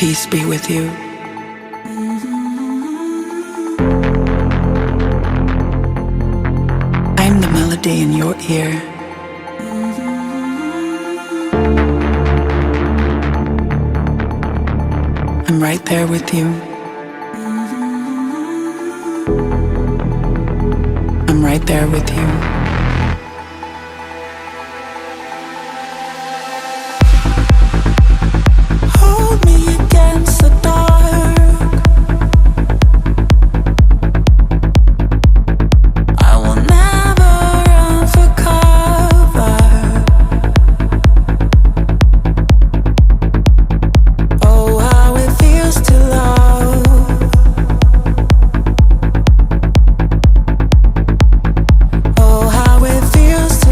Peace be with you. I'm the melody in your ear. I'm right there with you. I'm right there with you.